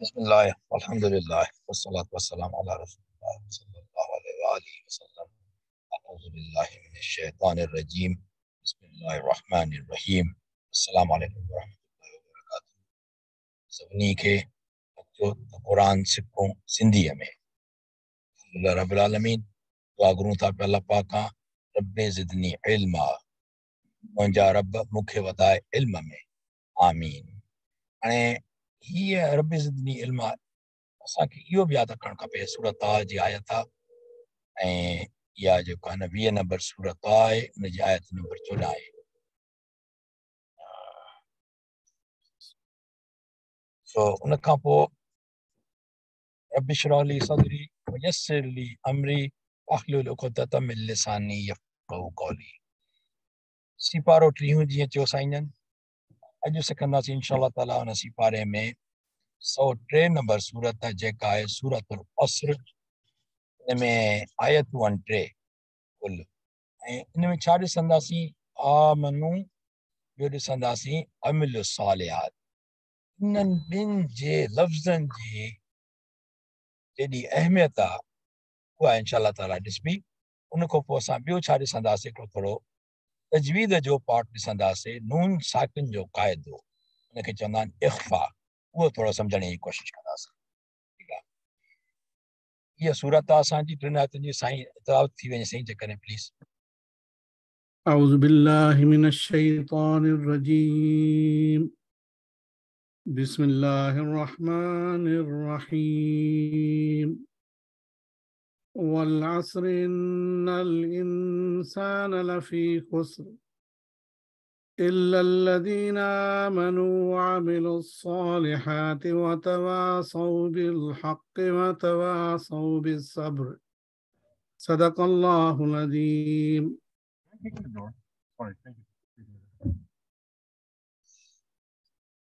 बिस्मिल्लाह अल्हम्दुलिल्लाह वस्सलातु वस्सलामु अला रसूलिल्लाह सल्लल्लाहु अलैहि वसल्लम। अऊज़ु बिल्लाहि मिनश शैतानिर रजीम। बिस्मिल्लाहिर रहमानिर रहीम। अस्सलामु अलैकुम वरहमतुल्लाहि वबरकातुहू। सभिनी खे अचो त क़ुरान सिखूं सिंधीअ में। अल्लाह रब्बुल आलमीन दुआ घुरूं था पिया अल्लाह पाक खां, रब्बे ज़िदनी इल्मा, मुंहिंजा रब मूंखे वधाए इल्म में। आमीन। हाणे हीअ रब्बे ज़िदनी इल्मा असांखे इहो बि यादि रखणु खपे, सूरत ताह जी आयत आहे ऐं इहा जेको आहे न 20 नंबर सूरत आहे, उनजी आयत नंबर 14 आहे। सो उन खां पोइ रब्बि इश्रह ली सदरी वयस्सिर ली अमरी वाहलुल उक़दतम मिन लिसानी यफ़क़हू क़ौली। सिपारो 30 जीअं चयो साईं जन। अॼु सिखंदासीं इंशाअल्लाह ताला उन सिपारे में 103 नंबर सूरत जेका आहे सूरतुल अस्र। इन में आयतूं आहिनि 3 कुल, ऐं इन में छा ॾिसंदासीं? आमनू, ॿियो ॾिसंदासीं अमिल सालिहात। इन्हनि ॿिनि जे लफ़्ज़नि जी जेॾी अहमियत आहे उहा इंशाअल्लाह ताला ॾिसबी। उन खां पोइ असां ॿियो छा ॾिसंदासीं? हिकिड़ो थोरो तजवीद जो पार्ट ॾिसंदासीं, नून साकिन जो क़ाइदो, उनखे चवंदा आहिनि इख़्फ़ा। उहो थोरो सम्झण जी कोशिशि कंदासीं। ठीकु आहे, इहा सूरत आहे असांजी 3 आयतुनि जी। साईं इतावत थी वञे साईं जेकॾहिं प्लीज़। أعوذ بالله من الشيطان الرجيم. بسم الله الرحمن الرحيم. والعصر إن الإنسان لفي خسر إلا الذين آمنوا وعملوا الصالحات وتواصوا بالحق وتواصوا بالصبر. صدق الله العظيم.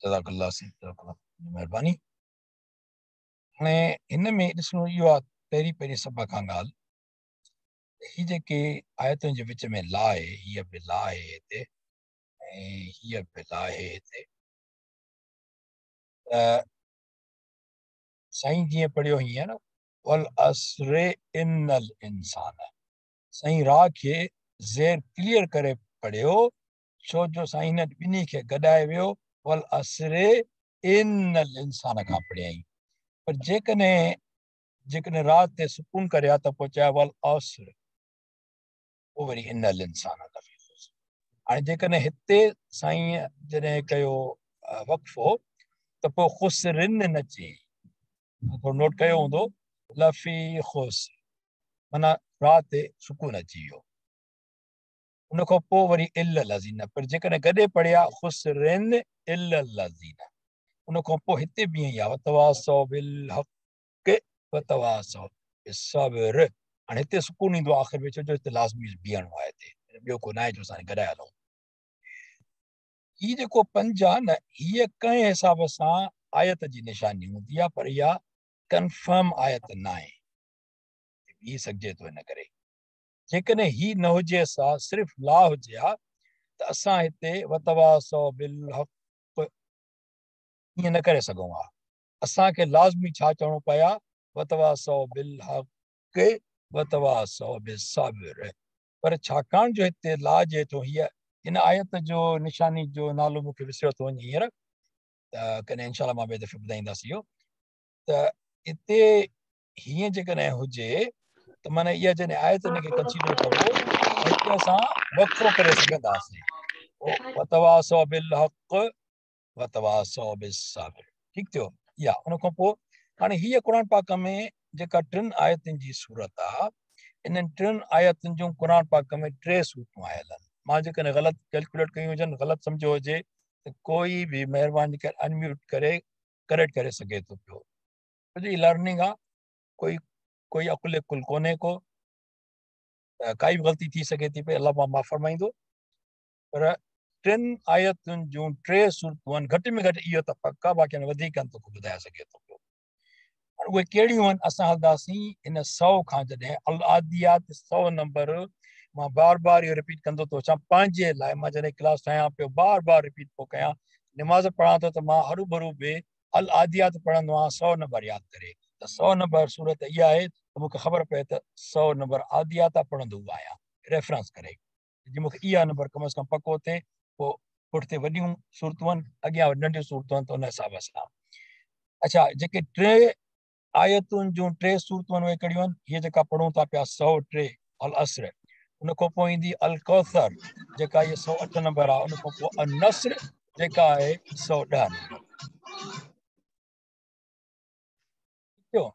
जज़ाकल्लाह साईं, जज़ाकल्लाह, महिरबानी। हाणे हिन में ॾिसणो इहो आहे, पहिरीं सभ खां ॻाल्हि, ही जेके आयतुनि जे विच में ला आहे, हीअ बि ला आहे हिते ऐं हीअ बि ला आहे हिते। त साईं जीअं पढ़ियो हीअं न, वल अस्रे इन्नल इंसान, साईं रा खे ज़ेर क्लियर करे पढ़ियो, छो जो साईं हिन ॿिन्ही खे गॾाए वियो। वल अस्रे इन्नल इंसान खां पढ़ियईं, पर जेकॾहिं रात ते सुकून करे हा त पोइ चया वल अस्र, पोइ वरी इन्नल इंसान लफ़ी खुस्र। हाणे जेकॾहिं हिते साईं जॾहिं कयो वक़फ़ो त पोइ खुसरिन न चई, थोरो नोट कयो हूंदो, लफ़ी खुस्र माना रात ते सुकून अची वियो। उन खां पोइ वरी इल लज़ीना, पर जेकॾहिं गॾे पढ़िया खुसरिन इल लज़ीना, उन खां पोइ हिते बि ईअं आहे वतवासौ बिल हक़ वतवासौ बिस्सब्र। हाणे हिते सुकून ईंदो आहे आख़िर में, छो जो हिते लाज़मी बीहणो आहे, हिते ॿियो को न आहे जो असां गॾाए हलूं। हीअ जेको 5 आहे न, हीअ कंहिं हिसाब सां आयत जी निशानी हूंदी आहे, पर इहा कंफर्म आयत न आहे, थी सघिजे थो। इन करे जेकॾहिं ही न हुजे, असां सिर्फ़ ला हुजे हा त असां हिते वतवासौ बिल हक़ ईअं न करे सघूं हा। असांखे लाज़मी छा चवणो पए हा? वतवासौ बिल हक़ वतवासौ बिस्सब्र। पर छाकाणि जो हिते ला जे थो, हीअ हिन आयत जो निशानी जो नालो मूंखे विसरियो थो वञे हींअर, त कॾहिं इंशाअल्लाह मां ॿिए दफ़े ॿुधाईंदासीं इहो। त हिते हीअं जेकॾहिं हुजे त माना इहा जॾहिं आयत हिनखे कंसीडर कबो, हिते असां वक़फ़ो करे सघंदासीं, वतवासौ बिल हक़ वतवासौ बिस्सब्र। ठीकु थियो? इहा उन खां पोइ हाणे हीअ क़ुर पाक में जेका 3 आयतुनि जी सूरत आहे, इन्हनि 3 आयतुनि जूं क़ुर पाक में 3 सूरतूं आयल आहिनि। मां जेकॾहिं ग़लति कैलकुलेट कयूं हुजनि, ग़लति सम्झो हुजे, त कोई बि महिरबानी करे अनम्यूट करे करेक्ट करे सघे थो पियो। छो जो लर्निंग आहे, कोई अकुल कुल कोन्हे को, काई बि ग़लती थी सघे थी पई, अलाह माफ़ फरमाईंदो। पर 3 आयतुनि जूं 3 सूरतूं आहिनि, घटि में घटि इहो त पका, बाक़ी वधीक तोखे ॿुधाए सघे थो पियो। हाणे उहे कहिड़ियूं आहिनि? असां हलंदासीं हिन 100 खां, जॾहिं अल आदियात 100 नंबर। मां बार इहो रिपीट कंदो थो अचां पंहिंजे लाइ। मां जॾहिं क्लास ठाहियां पियो, बार रिपीट पियो कयां। निमाज़ पढ़ां थो त मां हरू भरू बि अल आदियात पढ़ंदो आहियां 100 नंबर यादि करे त 100 नंबर सूरत इहा आहे त मूंखे ख़बर पए त 100 नंबर आदियात पढ़ंदो आहियां रेफरेंस करे जीअं मूंखे इहा नंबर कम से कम पको थिए पोइ पुठिते वॾियूं सूरतूं आहिनि अॻियां नंढियूं सूरतूं आहिनि त उन हिसाब सां अच्छा जेके टे आयतुनि जूं टे सूरतूं आहिनि उहे कहिड़ियूं आहिनि हीअ जेका पढ़ूं था पिया 103 अल असर उन खां पोइ ईंदी अल कौसर जेका इहा 108 नंबर आहे उन खां पोइ अल नस्र जेका आहे 110 नंबर थियो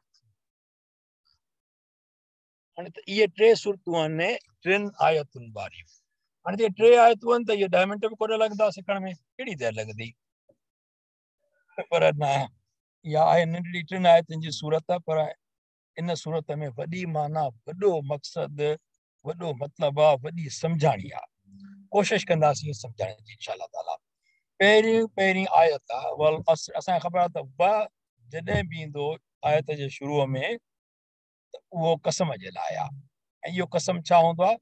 हाणे त इहे टे सूरतूं आहिनि टिनि आयतुनि वारियूं हाणे जे टे आयतूं आहिनि त इहे 10 मिंट बि कोन लॻंदा सिखण में कहिड़ी देरि लॻंदी पर न इहा आहे नंढड़ी टिनि आयतुनि जी सूरत पर इन सूरत में वॾी माना वॾो मक़सदु वॾो मतिलबु आहे वॾी सम्झाणी आहे कोशिशि कंदासीं सम्झाइण जी इंशाअल्लाह ताला पहिरीं आयत आहे वल असर असांखे ख़बर आहे त ब जॾहिं बि ईंदो आयत जे शुरूअ में त उहो कसम जे लाइ आहे ऐं इहो कसम छा हूंदो आहे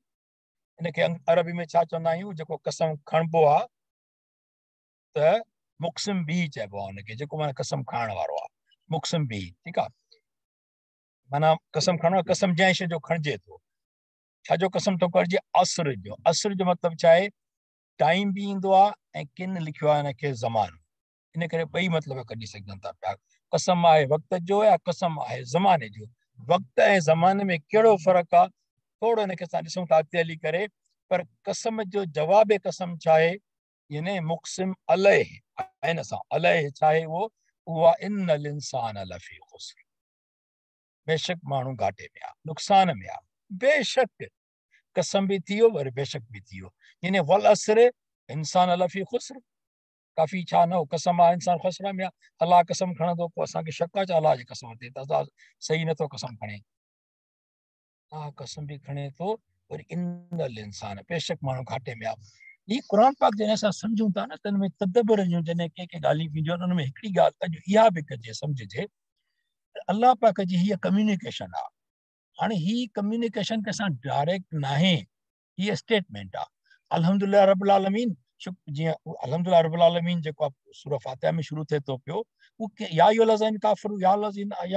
इनखे अरबी में छा चवंदा आहियूं जेको कसम खणिबो आहे त मुक़सिम बि चइबो आहे हुनखे जेको माना कसम खाइण वारो आहे मुक़सिम बि ठीकु आहे माना कसम खणणो कसम जंहिं शइ जो खणिजे थो छाजो कसम थो करिजे असर जो मतिलबु छा आहे टाइम बि ईंदो आहे ऐं किन लिखियो आहे हिनखे ज़मानो इन करे ॿई मतिलब कढी सघनि था पिया कसम आहे वक़्त जो या कसम आहे ज़माने जो वक़्त ऐं ज़माने में कहिड़ो फ़र्क़ु आहे थोरो हिनखे असां ॾिसूं था अॻिते हली करे पर कसम जो जवाब कसम छा आहे यानी मुक़सिम अलह आहे न सां अलह छा आहे उहा इन्नल इंसान लफ़ी ख़ुस्र बेशक माण्हू घाटे में आहे नुक़सान में आहे बेशक कसम भी थी वियो वरी बेशक भी थी वियो यानी वल असर इंसान लफ़ी ख़ुस्र काफ़ी छा न हो कसम आहे इंसान ख़ुस्र में आहे अलाह कसम खणंदो पोइ असांखे शक आहे अलाह जी कसम ते त अलाह सही नथो कसम खणे अलाह कसम बि खणे थो वरी इन्नल इंसान बेशक माण्हू घाटे में आहे ही क़ुर पाक जॾहिं असां सम्झूं था न त हिन में तदबर जूं जॾहिं के ॻाल्हियूं ईंदियूं आहिनि उन में हिकिड़ी ॻाल्हि अॼु इहा बि कजे सम्झिजे अलाह पाक जी हीअ कम्युनिकेशन आहे हाणे ही कम्युनिकेशन कंहिंसां डायरेक्ट नाहे हीअ स्टेटमेंट आहे अल्हम्दुलिल्लाह रब्बिल आलमीन जीअं अल्हम्दुलिल्लाह रब्बिल आलमीन जेको आहे सूरह फातिहा में शुरू थिए थो पियो उहो या अय्युहल्लज़ीना काफ़िरू या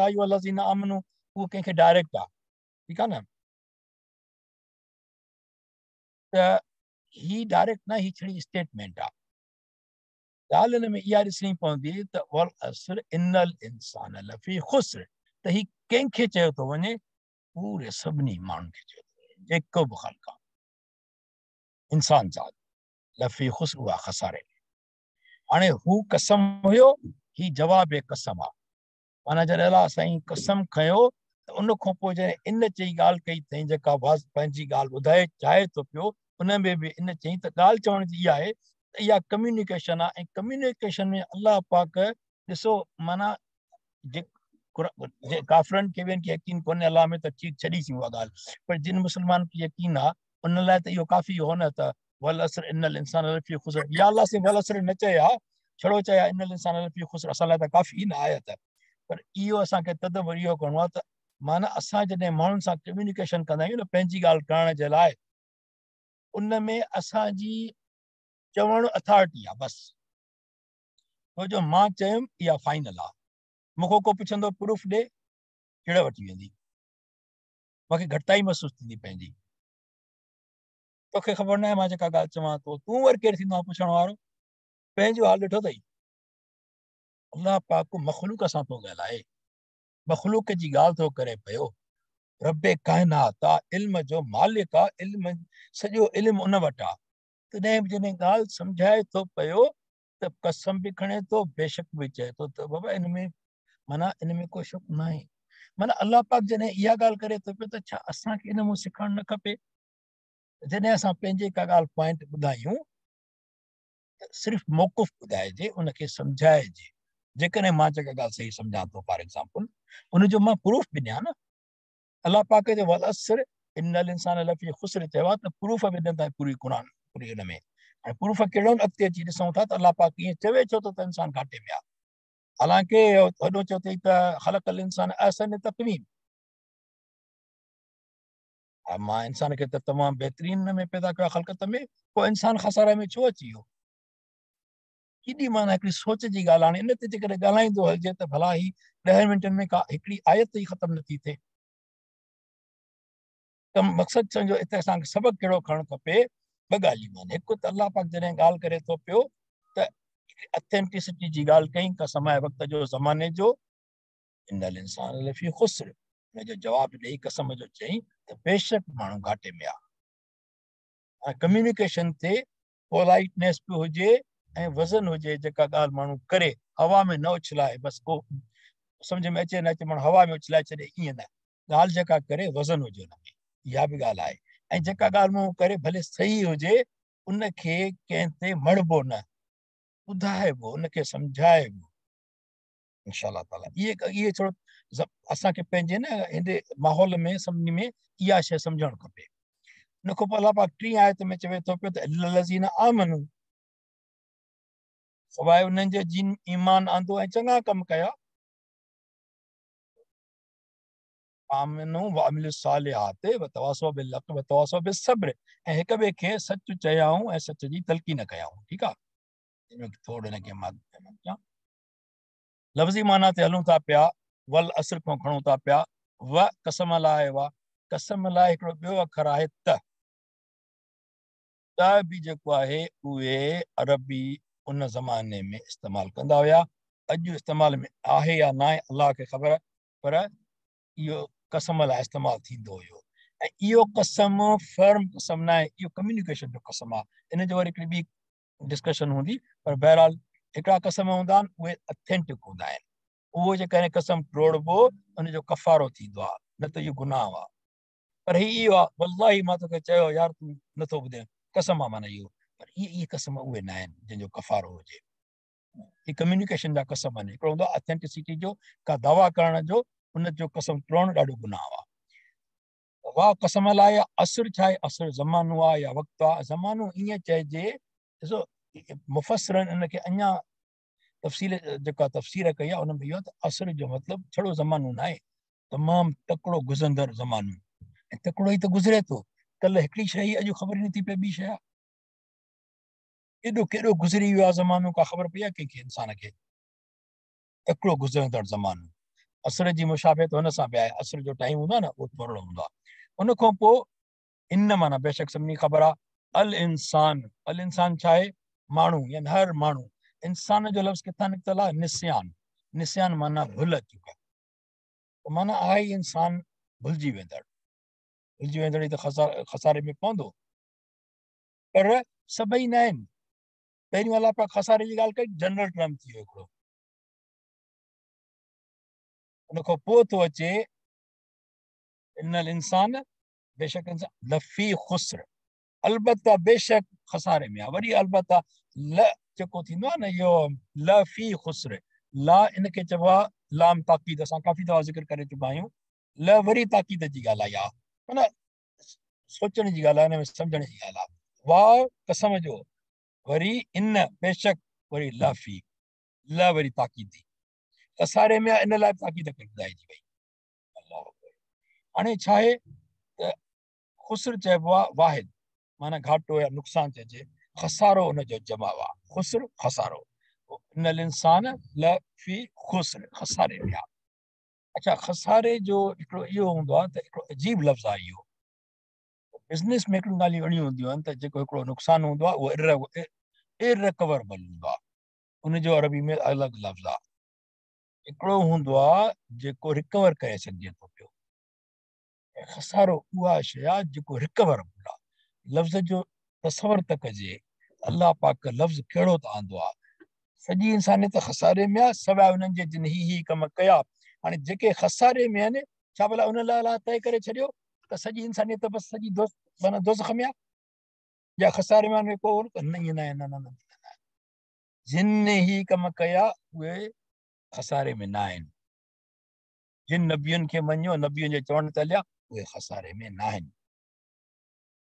अय्युहल्लज़ीना आमनू उहो कंहिंखे डायरेक्ट आहे ठीकु आहे न त ही डायरेक्ट न ही छड़ी स्टेटमेंट आहे ॻाल्हि हिन में इहा ॾिसणी पवंदी त वल असर इन्नल इंसान लफ़ी ख़ुस्र त ही कंहिंखे चयो थो वञे पूरे सभिनी माण्हुनि खे चयो थो वञे जेको बि ख़ल्क़ आहे इंसान ज़ात लफ़ी ख़ुस्र उहा खसारे हाणे हू कसम हुयो ही जवाब कसम आहे माना जॾहिं अलाह साईं कसम खयो त उन खां पोइ जॾहिं इन चई ॻाल्हि कई अथई जेका पंहिंजी ॻाल्हि ॿुधाए चाहे थो पियो उन में बि इन चई त ॻाल्हि चवण जी इहा आहे त इहा कम्युनिकेशन आहे ऐं कम्युनिकेशन में अलाह पाक ॾिसो माना काफ़िरनि खे ॿियनि खे यकीन कोन्हे अलाह में त ठीकु छॾीसीं उहा ॻाल्हि पर जिन मुस्लमान खे यकीन आहे उन लाइ त इहो काफ़ी हो न त वल असर इन्नल इंसान लफ़ी ख़ुस्र या अलाह से वल असर न चए हा छड़ो चए हा इन्नल इंसान लफ़ी ख़ुस्र असां लाइ त काफ़ी न आयत पर इहो असांखे तदबर इहो करिणो आहे त माना असां जॾहिं माण्हुनि सां कम्युनिकेशन कंदा आहियूं न पंहिंजी ॻाल्हि करण जे लाइ उन में असांजी चवण अथॉरिटी आहे बसि छो जो मां चयुमि इहा फाइनल आहे मूंखे को पुछंदो प्रूफ ॾे कहिड़े वठी वेंदी मूंखे घटिताई महसूस थींदी पंहिंजी तोखे ख़बर न आहे मां जेका ॻाल्हि चवां थो तूं वरी केरु थींदो आहे पुछण वारो पंहिंजो हाल ॾिठो अथई अलाह पाक मखलूक सां थो ॻाल्हाए मखलूक जी ॻाल्हि थो करे पियो रब काइनात आहे इल्म जो मालिक आहे इल्म सॼो इल्मु उन वटि आहे तॾहिं बि जॾहिं ॻाल्हि सम्झाए थो पियो त कसम बि खणे थो बेशक बि चए थो त बाबा इन में माना इन में कोई शक न आहे माना अलाह पाक जॾहिं इहा ॻाल्हि करे थो पियो त छा असांखे इन में सिखणु न खपे जॾहिं असां पंहिंजे का ॻाल्हि पॉइंट ॿुधायूं त सिर्फ़ु मौक़ुफ़ ॿुधाइजे उनखे सम्झाइजे जेकॾहिं मां जेका ॻाल्हि सही सम्झां थो फॉर एग्ज़ाम्पल उनजो मां प्रूफ बि ॾियां न अलाह पाक जो वल असर इन्नल इंसान लफ़ी ख़ुस्र चयो आहे त प्रूफ बि ॾींदा पूरी क़ुर पूरी हिन में हाणे प्रूफ कहिड़ो अॻिते अची ॾिसूं था त अलाह पाक ईअं चवे छो थो त इंसान घाटे में आहे हालांकि वॾो चयो अथई त ख़लक़ल इंसान अहसन तक़वीम मां इंसान खे त तमामु बहितरीन में पैदा कयो ख़लक़त में पोइ इंसान खसारे में छो अची वियो केॾी माना हिकिड़ी सोच जी ॻाल्हि आहे। इन ते जेकॾहिं ॻाल्हाईंदो हलिजे त भला ही 10 मिंटनि में का हिकिड़ी आयत ई ख़तमु नथी थिए। त मक़सदु सम्झो हिते असांखे सबक़ु कहिड़ो खणणु खपे, ॿ ॻाल्हियूं आहिनि। हिकु त अलाह पाक जॾहिं ॻाल्हि करे थो पियो त अथेंटिसिटी जी ॻाल्हि कई, कसम आहे वक़्त जो ज़माने जो, इन्नल इंसान लफ़ी ख़ुस्र, हुनजो जवाबु ॾेई कसम जो चई त बेशक माण्हू घाटे में आहे। ऐं कम्युनिकेशन ते पोलाइटनेस बि हुजे ऐं वज़न हुजे, जेका ॻाल्हि माण्हू करे हवा में न उछलाए, बसि को सम्झ में अचे न अचे माण्हू हवा में उछलाए छॾे, ईअं न। ॻाल्हि जेका करे वज़न हुजे हुन में, इहा बि ॻाल्हि आहे। ऐं जेका ॻाल्हि माण्हू करे भले सही हुजे, उनखे कंहिं ते मड़बो न, ॿुधाइबो, उनखे सम्झाइबो इंशाअल्लाह ताला। इहे थोरो असांखे पंहिंजे न हिन माहौल में सभिनी में इहा शइ सम्झणु खपे। उन खां पोइ अलाह पाक 3 आयत में चवे थो पियो त लज़ीना आमनू, सवाइ उन्हनि जे जिन ईमान आंदो ऐं चङा कम कया, आमनू व अमिलु सालिहात व तवासौ बिल हक़ व तवासौ बिस सब्र, ऐं हिक ॿिए खे सच चयाऊं ऐं सच जी तलक़ीन कयाऊं। ठीकु आहे, थोरो हिनखे मां लफ़्ज़ी माना ते हलूं था पिया, वल असर खां खणूं था पिया, व कसम लाइ, वा कसम लाइ हिकिड़ो ॿियो अखर आहे त बि जेको आहे उहे अरबी उन ज़माने में इस्तेमालु कंदा हुया। अॼु इस्तेमाल में आहे या न आहे अलाह खे ख़बर, पर इहो कसम लाइ इस्तेमालु थींदो हुयो। ऐं इहो कसम फर्म कसम न आहे, इहो कम्युनिकेशन जो कसम आहे। इन जो वरी हिकिड़ी ॿी डिस्कशन हूंदी, पर बहरहाल हिकिड़ा कसम हूंदा आहिनि उहे अथेंटिक हूंदा आहिनि। उहो जेकॾहिं कसम तोड़बो उनजो कफ़ारो थींदो आहे, न त इहो गुनाह आहे। पर इहो आहे वल्लाही मां तोखे चयो यार तूं नथो ॿुधे, कसम आहे माना इहो। पर इहे कसम उहे न आहिनि जंहिंजो कफ़ारो हुजे। ही कम्युनिकेशन जा कसम आहिनि। हिकिड़ो हूंदो आहे अथेंटिसिटी जो, का दावा करण जो, उनजो कसम तोड़णु ॾाढो गुनाह आहे। वाह कसम लाइ असर छा आहे? असर ज़मानो आहे या वक़्तु आहे। ज़मानो ईअं चइजे, ॾिसो मुफ़सरनि इनखे अञा तफ़सील जेका तफ़सीर कई आहे उन में इहो त असर जो मतिलबु छड़ो ज़मानो न आहे, तमामु तकिड़ो गुज़रंदड़ ज़मानो। ऐं तकिड़ो ई त गुज़रे थो। कल्ह हिकिड़ी शइ अॼु ख़बर नथी पए ॿी शइ आहे। एॾो केॾो गुज़री वियो आहे ज़मानो, का ख़बर पई आहे कंहिंखे इंसान खे? तकिड़ो गुज़रंदड़ ज़मानो। असर जी मुशाबियत हुन सां बि आहे। असर जो टाइम हूंदो आहे न, उहो थोरो हूंदो आहे। उन खां पोइ इन माना बेशक सभिनी ख़बर आहे, अल इंसान, अल इंसान छा आहे? माण्हू, यानी हर माण्हू। इंसान जो लफ़्ज़ किथां निकितल आहे? निस्यान। निस्यान माना भुल चुक, माना आहे इंसान भुलिजी वेंदड़। भुलिजी वेंदड़ ई त खसारे में पवंदो। पर सभई न आहिनि। पहिरियों अलाह पाक खसारे जी ॻाल्हि कई, जनरल टर्म थी वियो हिकिड़ो। उन खां पोइ थो अचे इन्नल इंसान, बेशक इंसान लफ़ी ख़ुस्र, अलबत्ता बेशक खसारे में आहे। वरी अलबत्ता ल जेको थींदो आहे न, इहो लफ़ी ख़ुस्र, ला इनखे चइबो आहे लाम ताक़ीद। असां काफ़ी दफ़ा ज़िक्र करे चुका आहियूं। ल वरी ताक़ीद जी ॻाल्हि आई आहे, माना सोचण जी ॻाल्हि आहे, हिन में सम्झण जी ॻाल्हि आहे। वाह कसम जो, वरी इन बेशक, वरी लाफ़ी, ल वरी ताक़ीदी। खसारे में आहे, इन लाइ ताक़ीद ॿुधाइजी वई। हाणे छा आहे त ख़ुस्र चइबो आहे वाहिद, माना घाटो या नुक़सान चइजे। खसारो उनजो जवाबु आहे, ख़ुस्र खसारो। इन्नल इंसान लफ़ी ख़ुस्र, खसारे में आहे। अच्छा, खसारे जो हिकिड़ो इहो हूंदो आहे त हिकिड़ो अजीब लफ़्ज़ आहे इहो। बिज़नेस में हिकिड़ियूं ॻाल्हियूं अहिड़ियूं हूंदियूं आहिनि त जेको हिकिड़ो नुक़सानु हूंदो आहे उहो इररिकवरेबल हूंदो आहे। उनजो अरबी में अलॻि लफ़्ज़ आहे। हिकिड़ो हूंदो आहे जेको रिकवर करे सघिजे थो पियो, ऐं खसारो उहा शइ आहे जेको रिकवरेबल आहे। लफ़्ज़ जो तसवर त कजे, अलाह पाक लफ़्ज़ कहिड़ो त आंदो आहे। सॼी इंसानियत खसारे में आहे, सवाइ उन्हनि जे जिन ही कम कया। हाणे जेके खसारे में आहिनि, छा भला उन लाइ अलाह तइ करे छॾियो त सॼी इंसानियत बसि सॼी माना दोज़ख में आहे, या खसारे में को न? ईअं न आहे, न न न। जिन ही कम कया उहे खसारे में न आहिनि। जिन नबियुनि खे मञियो, नबियुनि जे चवण ते हलिया, उहे खसारे में न आहिनि।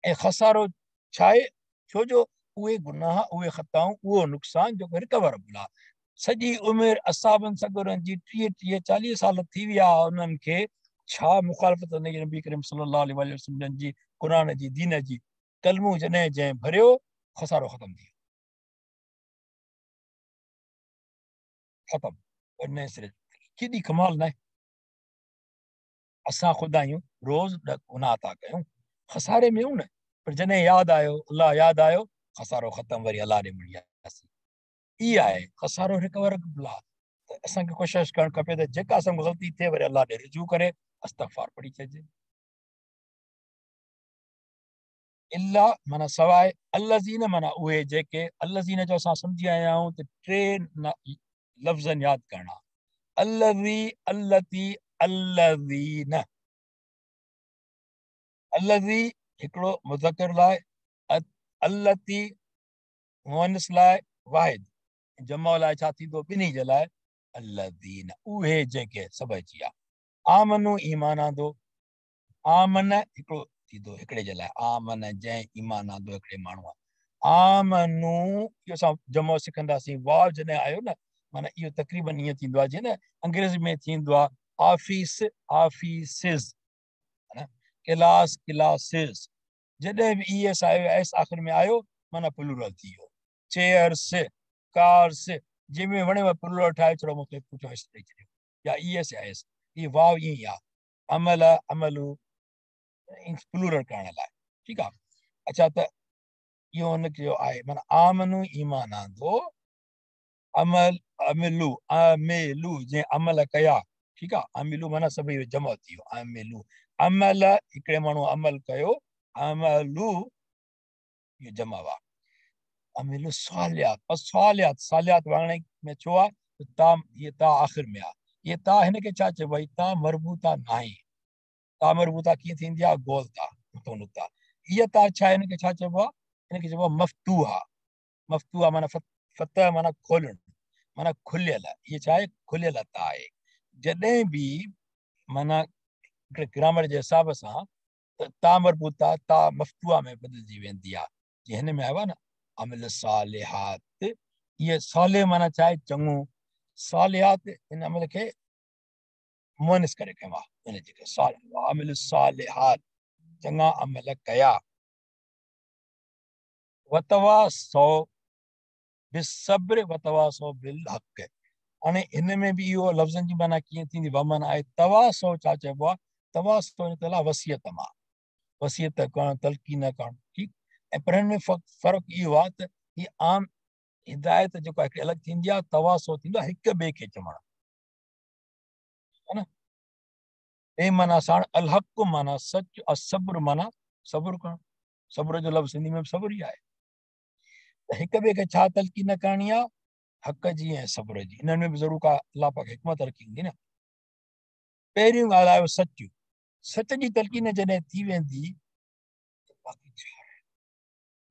ऐं खसारो छा आहे? छो जो उहे गुनाह, उहे ख़ताऊं, उहो नुक़सान जेको रिकवरेबल आहे। सॼी उमिरि असाबनि सगुरनि जी 30-40 साल थी विया, उन्हनि खे छा मुखालफ़त नबी करीम सल्लल्लाहु अलैहि वसल्लम जी, क़ुरान जी, दीन जी। कलमो जॾहिं जंहिं भरियो, खसारो ख़तमु थी वियो। ख़तम वॾे सिरे केॾी कमाल न आहे असां ख़ुदा आहियूं रोज़ गुनाह था कयूं खसारे में आहियूं न पर जॾहिं यादि आयो अलाह यादि आयो खसारो ख़तमु वरी अलाह ॾे मुड़ी वियासीं इहा आहे खसारो रिकवरेबल आहे त असांखे कोशिशि करणु खपे त जेका असांखां ग़लती थिए वरी अलाह ॾे रुजू करे इस्तग़फ़ार पढ़ी छॾिजे इल्ला माना सवाइ अल्लज़ीन माना उहे जेके अल्लज़ीन जो असां सम्झी आया आहियूं त टे लफ़्ज़नि यादि करणा अल्लज़ी अल्लती अल्लज़ीन अल्लज़ी हिकिड़ो मुज़कर लाइ अल्लती मुअनिस लाइ वाहिद जमा लाइ छा थींदो ॿिन्ही जे लाइ अल्लज़ीन उहे जेके सभु अची विया आमनू ईमान आंदो आमन हिकिड़ो थींदो हिकिड़े जे लाइ आमन जंहिं ईमान आंदो हिकिड़े माण्हू आहे आमनू इहो असां जमो सिखंदासीं वाव जॾहिं आयो न माना इहो तक़रीबन ईअं थींदो आहे जीअं न अंग्रेज़ी में थींदो आहे ऑफिस ऑफिसिस क्लास क्लासिस जॾहिं बि ईएस आयो एस आख़िर में आयो माना प्लूरल थी वियो चेयर्स कार्स जंहिंमें वणेव प्लूरल ठाहे छॾो मूंखे पुठियों एस ॾेई छॾियो या ईएस या एस हीअ वाव ईअं ई आहे अमल अमलू प्लूरल करण लाइ ठीकु आहे अच्छा त इहो हुनजो आहे माना आमनू ईमान आंदो अमल अमिलू अमेलू जंहिं अमल कया ठीकु आहे अमिलू माना सभई जमा थी वियो अमिलू अमल हिकिड़े माण्हू अमल कयो अमलू इहो जमा आहे अमिलू सालियात बसि सालियात सालियात वांगणे में छो आहे ता इहे ता आख़िर में आहे इहे ता हिनखे छा चइबो आहे ता मरबूता न आहे ता मरबूता कीअं थींदी आहे गोल ता नुक़्ता इहा ता छा आहे हिनखे छा चइबो आहे हिनखे चइबो आहे मफ़तूहा मफ़तूहा माना फतह माना खोलणु माना खुलियल इहे छा आहे खुलियल ता आहे जॾहिं बि माना हिकिड़े ग्रामर जे हिसाब सां ता मरबूता ता मफ़तूहा में बदिलजी वेंदी आहे जीअं हिन में आयो आहे न अमिल सालिहात इहे साले माना छा आहे चङो सालिहात हिन अमल खे मुअनिस करे कयो आहे हिन जेके अमिल सालिहात चङा अमल कया वतवा सौ बिसब्र वतवा सौ बिल हक़ हाणे हिन में बि इहो लफ़्ज़नि जी माना कीअं थींदी वमन आहे तवा सौ छा चइबो आहे तवा सौ ताला वसियत मां वसियत करणु तलक़ीन करणु ठीकु ऐं पर हिन में फ़र्क़ु इहो आहे त हीअ आम हिदायत जेको आहे हिकिड़ी अलॻि थींदी आहे तवा सौ थींदो आहे हिक ॿिए खे चवणु है न ॿिए माना साण अलहक़ माना सच असब्र माना सब्र करणु सब्र जो लफ़्ज़ सिंधी में बि सब्र ई आहे त हिक ॿिए खे छा तलक़ीन करणी आहे हक़ जी ऐं सब्र जी इन्हनि में बि ज़रूरु का अलाह पाक हिकमत रखी हूंदी न पहिरियों ॻाल्हि आयो सच सच जी तलक़ीन जॾहिं थी वेंदी बाक़ी छा आहे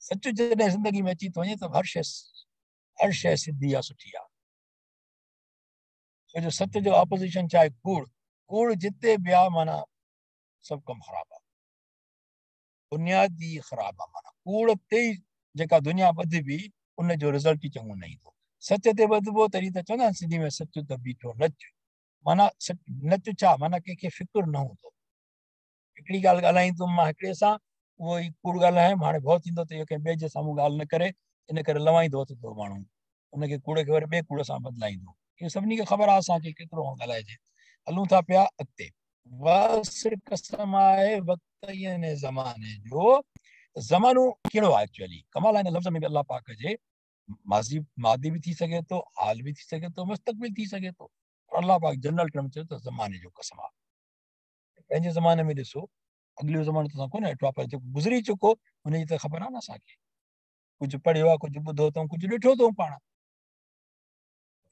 सच जॾहिं ज़िंदगी में अची थो वञे त हर शइ सिधी आहे सुठी आहे छो जो सच जो ऑपोज़िशन छा आहे कूड़ कूड़ जिते बि आहे माना सभु कमु ख़राबु आहे बुनियादी ख़राबु आहे माना कूड़ ते ई जेका दुनिया ॿधबी उनजो रिज़ल्ट ई चङो न ईंदो सच ते ॿधबो तॾहिं त चवंदा आहिनि सिंधी में सच त बीठो नच माना नच छा माना कंहिंखे फ़िक्रु न हूंदो हिकिड़ी ॻाल्हि ॻाल्हाईंदुमि मां हिकिड़े सां उहो ई कूड़ ॻाल्हायमि हाणे भउ थींदो त इहो कंहिं ॿिए जे साम्हूं ॻाल्हि न करे इन करे लवाईंदो त थो माण्हू उनखे कूड़ खे वरी ॿिए कूड़ सां बदिलाईंदो इहो सभिनी खे ख़बर आहे असांखे केतिरो ॻाल्हाइजे हलूं था पिया अॻिते कसम आहे वक़्त याने ज़माने जो ज़मानो कहिड़ो आहे एक्चुअली कमाल आहे हिन लफ़्ज़ में बि अलाह पाक जे माज़ी मादी बि थी सघे थो हाल बि थी सघे थो मुस्तक़बिल थी सघे थो अलाह पाक जनरल टर्म चयो त ज़माने जो कसम आहे पंहिंजे ज़माने में ॾिसो अॻिलो ज़मानो त असां कोन वेठो आहे पर जेको गुज़री चुको हुनजी त ख़बर आहे न असांखे कुझु पढ़ियो आहे कुझु ॿुधो अथऊं कुझु ॾिठो अथऊं पाण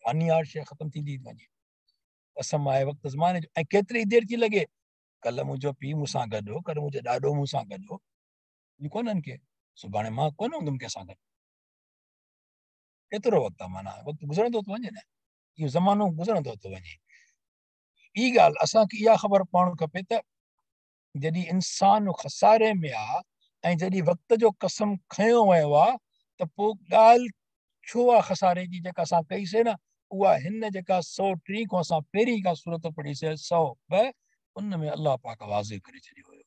फानी हर शइ ख़तमु थींदी थी वञे कसम आहे वक़्तु ज़माने जो ऐं केतिरी देरि थी लॻे कल्ह मुंहिंजो पीउ मूंसां गॾु हो कल्ह मुंहिंजो ॾाॾो मूंसां गॾु हो कोन्हनि के सुभाणे मां कोन हूंदुमि कंहिंसां गॾु केतिरो वक़्तु आहे माना वक़्तु गुज़रंदो थो वञे न इहो ज़मानो गुज़रंदो थो वञे ॿी ॻाल्हि असांखे इहा ख़बर पवणु खपे त जॾहिं इंसानु खसारे में आहे ऐं जॾहिं वक़्त जो कसम खयो वियो आहे त पोइ ॻाल्हि छो आहे खसारे जी जेका असां कईसीं न उहा हिन जेका 103 खां असां पहिरीं का सूरत पढ़ीसीं 102 उन में अलाह पाक वाज़े करे छॾियो हुयो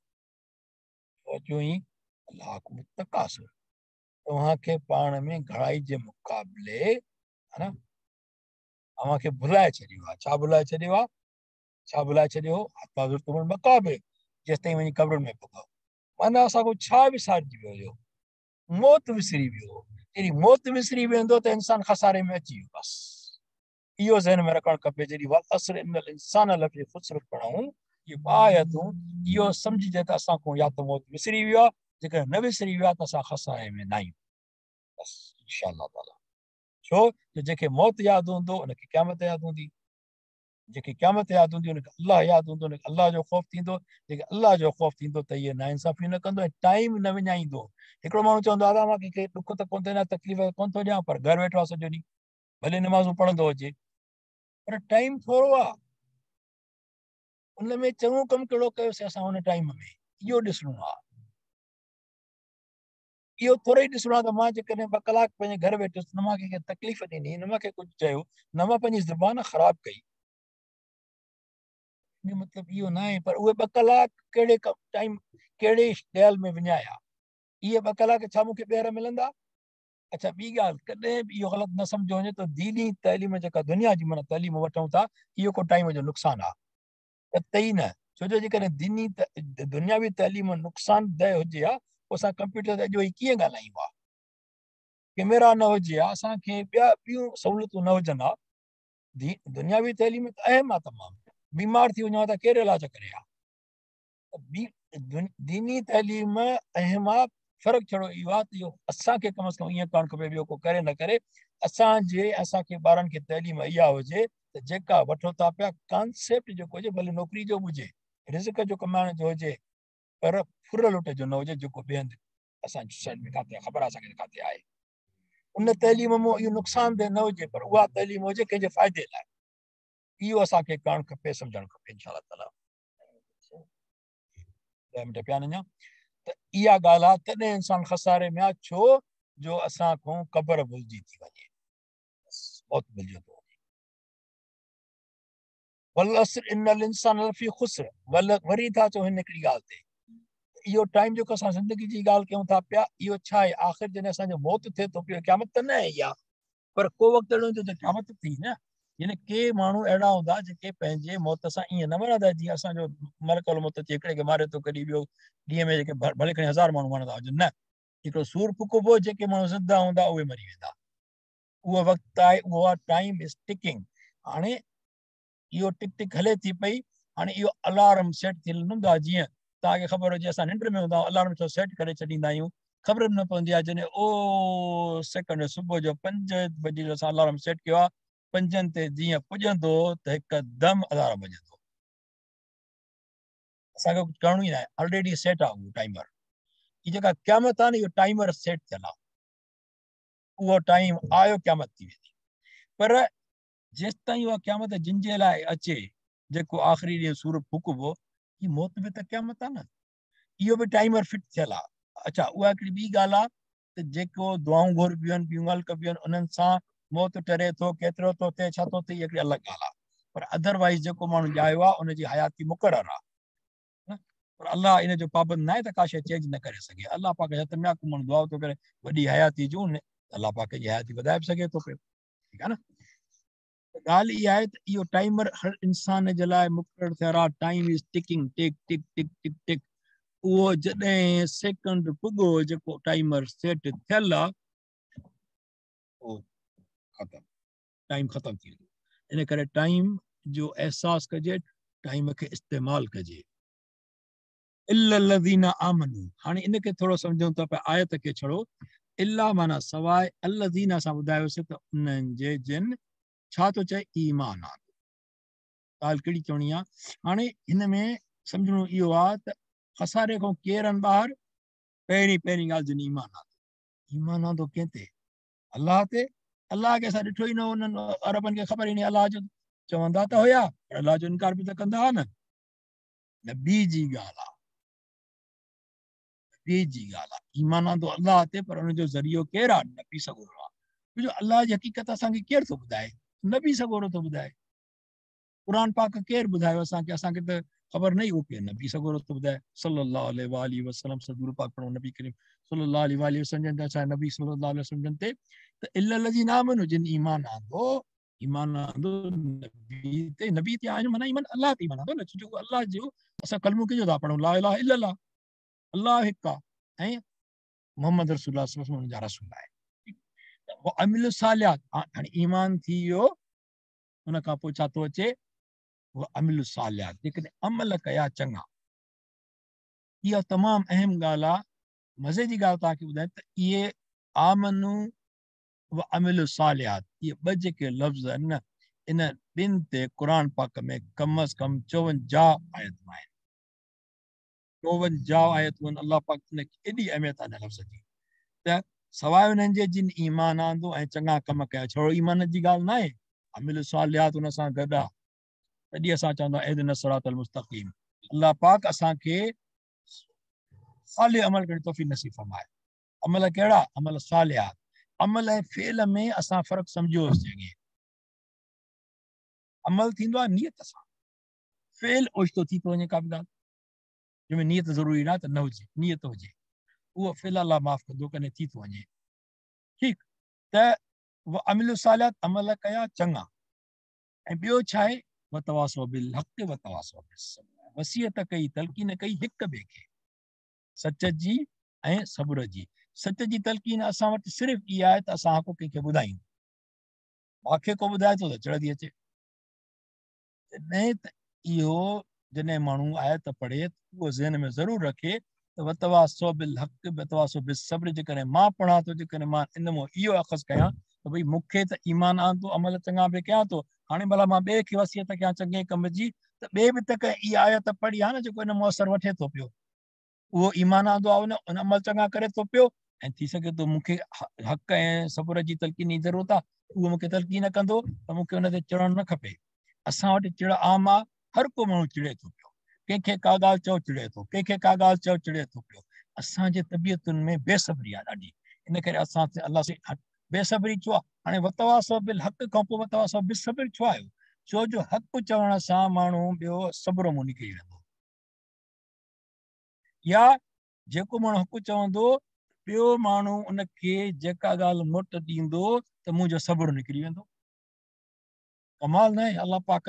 तव्हांखे पाण में घड़ाई जे मुक़ाबले है न अव्हांखे भुलाए छॾियो आहे। छा भुलाए छॾियो आहे? छा भुलाए छॾियो? मक़ाबिर, जेसि ताईं वञी क़ब्र में पहुतो। माना असांखो छा विसारिजी वियो हुयो? मौत विसरी वियो। जॾहिं मौत विसरी वेंदो त इंसान खसारे में अची वियो। बसि इहो ज़हन में रखणु खपे। जॾहिं वल असर इन्नल इंसान लफ़ी ख़ुस्र पढ़ूं, इहे आयतूं, इहो सम्झिजे त असांखो या त मौत विसरी वियो आहे, जेकर न विसरी वियो आहे त असां खसारे में न आहियूं। बसि इंशा अल्लाह ताला। छो त जंहिंखे मौत यादि हूंदो उनखे क़यामत यादि हूंदी, जेके क़यामत यादि हूंदी उनखे अलाह यादि हूंदो, उनखे अलाह जो ख़ौफ़ थींदो। जेके अलाह जो ख़ौफ़ थींदो त इहे नाइंसाफ़ी न कंदो ऐं टाइम न विञाईंदो। हिकिड़ो माण्हू चवंदो आहे, दादा मां कंहिंखे ॾुख त कोन थो ॾियां, तकलीफ़ कोन थो ॾियां, पर घर वेठो आहे सॼो ॾींहुं, भले नमाज़ूं पढ़ंदो हुजे, पर टाइम थोरो आहे। उन में चङो कमु कहिड़ो कयोसीं असां हुन टाइम में, इहो ॾिसणो आहे। इहो थोरो ई ॾिसणो आहे त मां जेकॾहिं 2 कलाक पंहिंजे घर वेठुसि, न मां कंहिंखे तकलीफ़ ॾिनी, न मां कुझु चयो, न मां पंहिंजी ज़ुबान ख़राबु कई, मतिलबु इहो न आहे। पर उहे 2 कलाक कहिड़े टाइम कहिड़े ॻाल्हि में विञाया? इहे 2 कलाक छा मूंखे ॿीहर मिलंदा? अच्छा, ॿी ॻाल्हि, कॾहिं बि इहो ग़लति न सम्झो वञे त दीनी तइलीम जेका दुनिया जी माना तइलीम वठूं था, इहो को टाइम जो नुक़सानु आहे, कतई न। छो जो जेकॾहिं दीनी दुनियावी तइलीम नुक़सानदेह हुजे हा, पोइ असां कंप्यूटर ते अॼु वई कीअं ॻाल्हायूं हा? कैमरा न हुजे हा, असांखे ॿियूं सहूलियतूं न हुजनि हा, दुनियावी तइलीम त अहम आहे तमामु। बीमार थी वञो त केरु इलाज करे हा? दीनी तइलीम अहम आहे। फ़र्क़ु छड़ो इहो आहे त इहो असांखे कम से कम ईअं करणु खपे, ॿियो को करे न करे, असांखे ॿारनि खे तइलीम इहा हुजे त जेका वठो था पिया कॉन्सेप्ट जेको हुजे, भले नौकिरी जो बि हुजे, रिज़्क जो कमाइण जो हुजे, पर फुर लुट जो न हुजे जेको ॿिए हंधि असांजी साइड में काथे ख़बर आहे असांखे काथे आहे। उन तइलीम में इहो नुक़सानदेह न हुजे, पर उहा तइलीम हुजे कंहिंजे फ़ाइदे लाइ। इहो असांखे करणु खपे, सम्झणु खपे इंशा अल्लाह ताला। 10 मिंट पिया अञा त इहा ॻाल्हि आहे, तॾहिं इंसान खसारे में आहे। छो जो असां खां क़ब्र भुलिजी थी वञे, मौत भुलिजी थो वञे। वल असर इन्नल इंसान लफ़ी ख़ुस्र, वरी था चओ हिन हिकिड़ी ॻाल्हि ते, इहो टाइम जेको असां ज़िंदगी जी ॻाल्हि कयूं था पिया, इहो छा आहे? आख़िर जॾहिं असांजो मौत थिए थो पियो, क़यामत त न आहे इहा, पर को वक़्तु अहिड़ो ईंदो त क़यामत थी न। यानी के माण्हू अहिड़ा हूंदा जेके पंहिंजे मौत सां ईअं न मरंदा जीअं असांजो मलकुल मौत अची हिकिड़े खे मारे थो, कॾहिं ॿियो ॾींहं में जेके भले खणी 1000 माण्हू मरंदा हुजनि, न, हिकिड़ो सूर फुकिबो, जेके माण्हू ज़िंदा हूंदा उहे मरी वेंदा। उहो वक़्तु आहे, उहो आहे टाइम इज़ टिकिंग। हाणे इहो टिक टिक हले थी पई। हाणे इहो अलार्म सेट थियल हूंदो आहे, जीअं तव्हांखे ख़बर हुजे असां निंड में हूंदा आहियूं, अलार्म छो सेट करे छॾींदा आहियूं, ख़बर बि न पवंदी आहे। जॾहिं ओ सेकंड सुबुह जो 5 बजे जो असां अलार्म सेट कयो आहे, 5 ते जीअं पुॼंदो त हिकदमि अलार्म वॼंदो। असांखे कुझु करिणो ई न आहे, ऑलरेडी सेट आहे उहो टाइमर। हीअ जेका क़यामत आहे न, इहो टाइमर सेट थियल आहे। उहो टाइम आयो, क़यामत थी वेंदी। पर जेसि ताईं उहा क़यामत जिन जे लाइ अचे, जेको आख़िरी ॾींहुं सूर फूकबो, हीअ मौत बि त क़यामत आहे न, इहो बि टाइमर फिट थियल आहे। अच्छा, उहा हिकिड़ी ॿी ॻाल्हि आहे त जेको दुआऊं घुरबियूं आहिनि, ॿियूं ॻाल्हि कबियूं आहिनि, उन्हनि सां मौत टरे थो, केतिरो थो थिए, छा थो थिए, इहा हिकिड़ी अलॻि ॻाल्हि आहे। पर अदरवाइज़ जेको माण्हू ॼायो आहे उनजी हयाती मुक़ररु आहे। पर अलाह इन जो पाबंद न आहे त का शइ चेंज न करे सघे। अलाह पाक हथ में आहे, को माण्हू दुआ थो करे वॾी हयाती जो, अलाह पाक जी हयाती वधाए बि सघे थो पियो, ठीकु आहे न। ॻाल्हि इहा आहे त इहो टाइमर हर इंसान जे लाइ मुक़ररु थियल आहे। टाइम इज़ टिकिंग, टिक टिक टिक टिक टिक। उहो जॾहिं सेकंड पुॻो जेको टाइमर सेट थियल आहे, उहो ख़तमु, टाइम ख़तमु थी वेंदो। इन करे टाइम जो अहसासु कजे, टाइम खे इस्तेमालु कजे। इल्लल्लज़ीना आमनू, हाणे इनखे थोरो सम्झूं था पिया आयत खे छड़ो। इल्ला माना सवाइ, अल्लज़ीना असां ॿुधायोसीं त उन्हनि जे जिन छा थो चए, ईमान आहे। ॻाल्हि कहिड़ी चवणी आहे? हाणे हिन में सम्झणो इहो आहे त खसारे खां केरु आहिनि ॿाहिरि? पहिरीं ॻाल्हि जिन ईमान आंदो। ईमान आंदो कंहिं ते? अलाह ते। अलाह खे असां ॾिठो ई न, उन्हनि अरबनि खे ख़बर ई न अलाह जो, चवंदा त हुया पर अलाह जो इनकार बि त कंदा हुआ न। नबी जी ॻाल्हि आहे, नबी जी ॻाल्हि आहे। ईमान आंदो अलाह ते, पर हुनजो ज़रियो केरु आहे? नबी सगोरो आहे। छो अलाह जी हक़ीक़त असांखे केरु थो ॿुधाए? नबी सगोरो थो ॿुधाए। क़ुरान पाक केरु ॿुधायो असांखे? असांखे त ख़बर न ई, उहो केरु नबी सगोरो थो ॿुधाए। सल्लल्लाहु अलैहि वसल्लम सदूर पाक पढ़ो, नबी करीम सल्लल्लाहु अलैहि वसल्लम ते, नबी सल्लल्लाहु अलैहि वसल्लम ते। त इल्लल्लज़ीना आमनू, जिन ईमान आंदो, ईमान आंदो नबी ते आयो माना ईमान अल्लाह ते ईमान आंदो न जो अल्लाह जो असां कलमो के जो दा पढ़ो ला इलाहा इल्लल्लाह अल्लाह हिक आहे ऐं मोहम्मद रसूलुल्लाह सल्लल्लाहु अलैहि वसल्लम जा रसूल आहे वो अमिल सालियात हाणे ईमान थी वियो उन खां पोइ छा थो अचे वो अमिल सालियात जेकॾहिं अमल कया चङा इहा तमामु अहम ॻाल्हि आहे मज़े जी ॻाल्हि तव्हांखे ॿुधायां त इहे आमनू व अमिल सालियात इहे ॿ जेके लफ़्ज़ आहिनि न इन ॿिनि ते क़ुर पाक में कम अज़ कम 54 आयतूं आहिनि 54 आयतूं आहिनि अलाह पाक इन एॾी अहमियत आहे हिन लफ़्ज़ जी त सवाइ उन्हनि जे जिन ईमान आंदो ऐं चङा कम कया छो ईमान जी ॻाल्हि न आहे अमिल सालियात उन सां गॾु आहे तॾहिं असां चवंदा इहदिन सिरातल मुस्तक़ीम अलाह पाक असांखे साले अमल करण तौफ़ीक़ नसीब फरमाए अमल कहिड़ा अमल सालियात अमल ऐं फेल में असां फ़र्क़ु सम्झोसीं अॻे अमल थींदो आहे नियत सां फेल ओचितो थी थो वञे का बि ॻाल्हि जंहिंमें नियत ज़रूरी न त न हुजे नियत हुजे उहो फेल अलाह माफ़ कंदो कॾहिं थी थो वञे ठीकु त उहो अमिल सालियात अमल कया चङा ऐं ॿियो छा आहे वतवासो बिल हक़ वतवासो बिल सब्र वसियत कई तलक़ीन कई हिक ॿिए खे सच जी ऐं सब्र जी सच जी तलक़ीन असां वटि सिर्फ़ु इहा आहे त असां को कंहिंखे ॿुधायूं मूंखे को ॿुधाए थो त चढ़ थी अचे तॾहिं त इहो जॾहिं माण्हू आयत पढ़े उहो ज़हन में ज़रूरु रखे त वतवासो बिल हक़ वतवासो बिल सब्र जेकॾहिं मां पढ़ां थो जेकॾहिं मां इन मां इहो अख़ज़ कयां त भई मूंखे त ईमान आंदो अमल चङा बि कयां थो हाणे भला मां ॿिए खे वसियत कयां चङे कम जी त ॿिए बि त इहा आयत पढ़ी आहे न जेको इन मां असरु वठे थो पियो उहो ईमान आंदो आहे उन अमल चङा करे थो पियो ऐं थी सघे थो मूंखे हक़ ऐं सब्र जी तलक़ीन जी ज़रूरत आहे उहो मूंखे तलक़ीन कंदो त मूंखे हुन ते चिड़णु न खपे असां वटि चिड़ आम आहे हर को माण्हू चिड़े थो पियो कंहिंखे का ॻाल्हि चओ चिड़े थो कंहिंखे का ॻाल्हि चओ चिड़े थो पियो असांजे तबियतुनि में बेसब्री आहे ॾाढी इन करे असां अलाह से बेसब्री छो आहे हाणे वतवासो बिल हक़ खां पोइ वतवासो बिल सब्र छो आयो छो जो हक़ चवण सां माण्हू ॿियो सब्र मां निकिरी वेंदो या जेको माण्हू हक़ चवंदो ॿियो माण्हू उनखे जेका ॻाल्हि मोट ॾींदो त मुंहिंजो सब्र निकिरी वेंदो कमाल न आहे अलाह पाक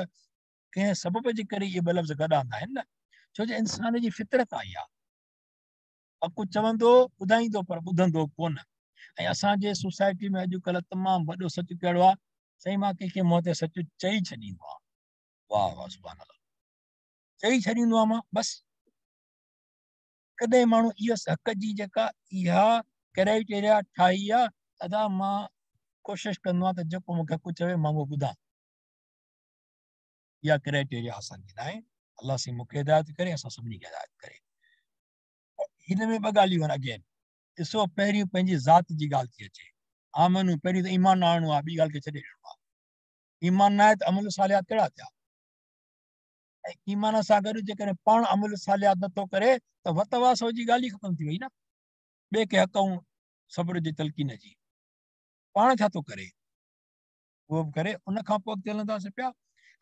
कंहिं सबब जे करे इहे ॿ लफ़्ज़ गॾांदा आहिनि न छो जो इंसान जी फितरत आहे इहा हक़ चवंदो ॿुधाईंदो पर ॿुधंदो कोन ऐं असांजे सोसाइटी में अॼुकल्ह तमामु वॾो सच कहिड़ो आहे साईं मां कंहिंखे मुंहं ते सच चई छॾींदो आहे वाह वाह सुभान अल्लाह चई छॾींदो आहे मां बसि कॾहिं माण्हू इहा हक़ जी जेका इहा क्राइटेरिया ठाही आहे अदा मां कोशिशि कंदो आहियां त जेको मूंखे हक़ चवे मां उहो ॿुधां इहा क्राइटेरिया असांजी न आहे अलाह साईं मूंखे हिदायत करे असां सभिनी खे हिदायत करे हिन में ॿ ॻाल्हियूं आहिनि अॻे ॾिसो पहिरियों पंहिंजी ज़ात जी ॻाल्हि थी अचे आमनू पहिरियों त ईमान आणणो आहे ॿी ॻाल्हि खे छॾे ॾियणो आहे ईमान न आहे त अमल सालियात कहिड़ा थिया ऐं ईमान सां गॾु जेकॾहिं पाण अमल सालियात नथो करे त वतवासो जी ॻाल्हि ई ख़तमु थी वई न ॿिए खे हक़ ऐं सब्र जी तलक़ीन जी पाण छा थो करे उहो बि करे उन खां पोइ अॻिते हलंदासीं पिया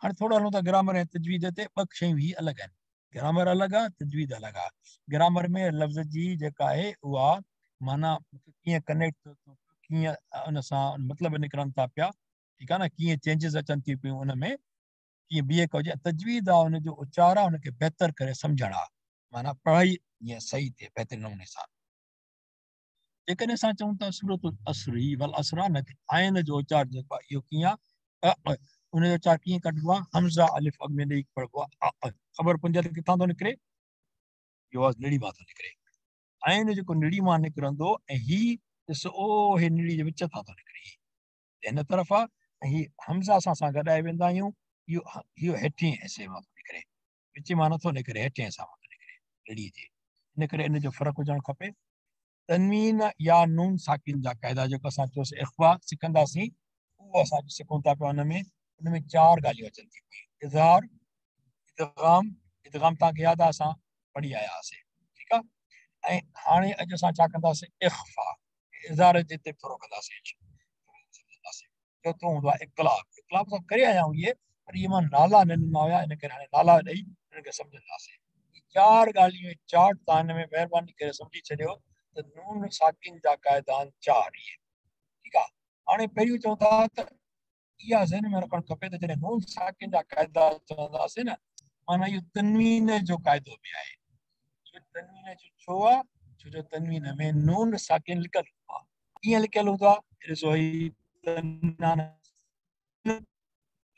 हाणे थोरो हलूं था ग्रामर ऐं तजवीज़ ते ॿ शयूं ही अलॻि आहिनि ग्रामर अलॻि आहे तजवीज़ अलॻि आहे ग्रामर में लफ़्ज़ जी जेका आहे उहा माना कीअं कनेक्ट थिए थो कीअं उन सां मतिलब निकिरनि था पिया ठीकु आहे न कीअं चेंजिस अचनि थियूं पियूं उन में कीअं बीहे कजे तजवीज़ आहे हुनजो उचार आहे हुनखे बहितर करे सम्झण आहे माना पढ़ाई ईअं सही थिए बहितरीन नमूने सां जेकॾहिं असां चऊं था सूरत असरी वल असरा न आइन जो उचार जेको आहे इहो कीअं आहे उनजो उचार कीअं कढिबो आहे हमज़ा अलिफ अॻ में ॾेई पढ़िबो आहे ख़बर पुंज ते किथां थो निकिरे इहो आवाज़ निड़ी मां थो निकिरे आइन जेको निड़ी मां निकिरंदो ऐं ही ॾिसो ओ हे निड़ी जे विच तां थो निकिरे हिन तरफ़ आहे ऐं ही हमज़ा सां गॾाए वेंदा आहियूं इहो हेठिएं हिसे मां थो निकिरे विच मां नथो निकिरे हेठिएं हिसा मां थो निकिरे निड़ीअ जे इन करे इन जो फ़र्क़ु हुजणु खपे तनवीन या नून साकिन जा क़ाइदा जेको असां चयोसीं इख़्वा सिखंदासीं उहो असां सिखूं था पिया हुन में 4 ॻाल्हियूं अचनि थियूं पियूं इज़हार इदगाम तव्हांखे यादि आहे असां पढ़ी आया हुआसीं ठीकु आहे ऐं हाणे अॼु असां छा कंदासीं इख़्फा इज़हार जे ते थोरो कंदासीं चोथों हूंदो आहे इक़लाब सां करे आया आहियूं इहे पर इहे मां नाला न ॾिना हुया इन करे हाणे नाला ॾेई हिनखे सम्झंदासीं 4 ॻाल्हियूं चार्ट तव्हां हिन में महिरबानी करे सम्झी छॾियो त नून साकिन जा क़ाइदा आहिनि 4 इहे ठीकु आहे हाणे पहिरियों चऊं था त इहा ज़हन में रखणु खपे त जॾहिं नून साकिन जा क़ाइदा चवंदासीं न माना इहो तनवीन जो क़ाइदो बि आहे छो तनवीन जो छो आहे छो जो तनवीन में नून साकिन लिखियलु हूंदो आहे कीअं लिखियलु हूंदो आहे ॾिसो ही